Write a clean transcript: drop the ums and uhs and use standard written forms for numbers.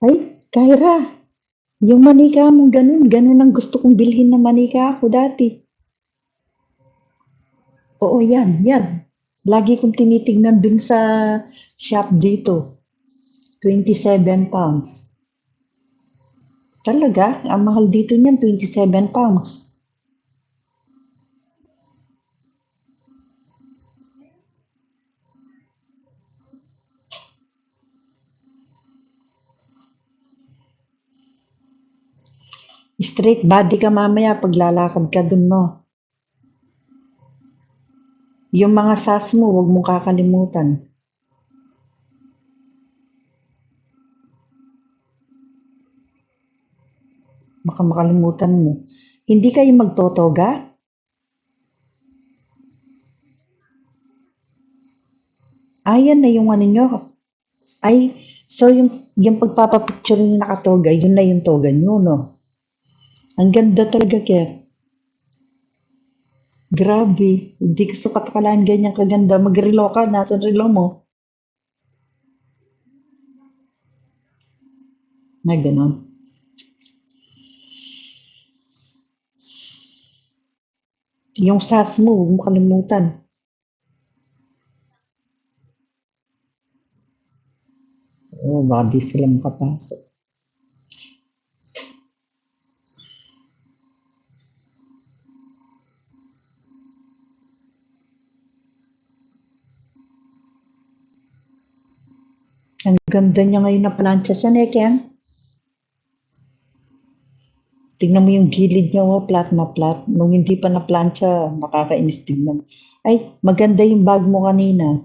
Ay, Kyra, yung manika mo ganun, ganun ang gusto kong bilhin na manika ako dati. Oo, yan. Lagi kong tinitignan dun sa shop dito. 27 pounds. Talaga? Ang mahal dito niyan, 27 pounds. Straight body ka mamaya pag lalakad ka dun, no? Yung mga sas mo, huwag mong kakalimutan. Baka makalimutan mo. Hindi kayo magtotoga? Yan na yung ano nyo. Ay, so yung pagpapapicture yung nakatoga, yun na yung toga nyo, no? Ang ganda talaga, Ker. Grabe. Hindi ko sa katakalaan ganyan kaganda. Mag-relo ka. Nasaan relo mo? Na ganon. Yung sas mo, huwag mo kalimutan. Baka di sila makapasok. Ang ganda niya ngayon na plancha siya, Ken. Tingnan mo yung gilid niya, flat na flat. Nung hindi pa na plancha, nakakainis tignan. Ay, maganda yung bag mo kanina.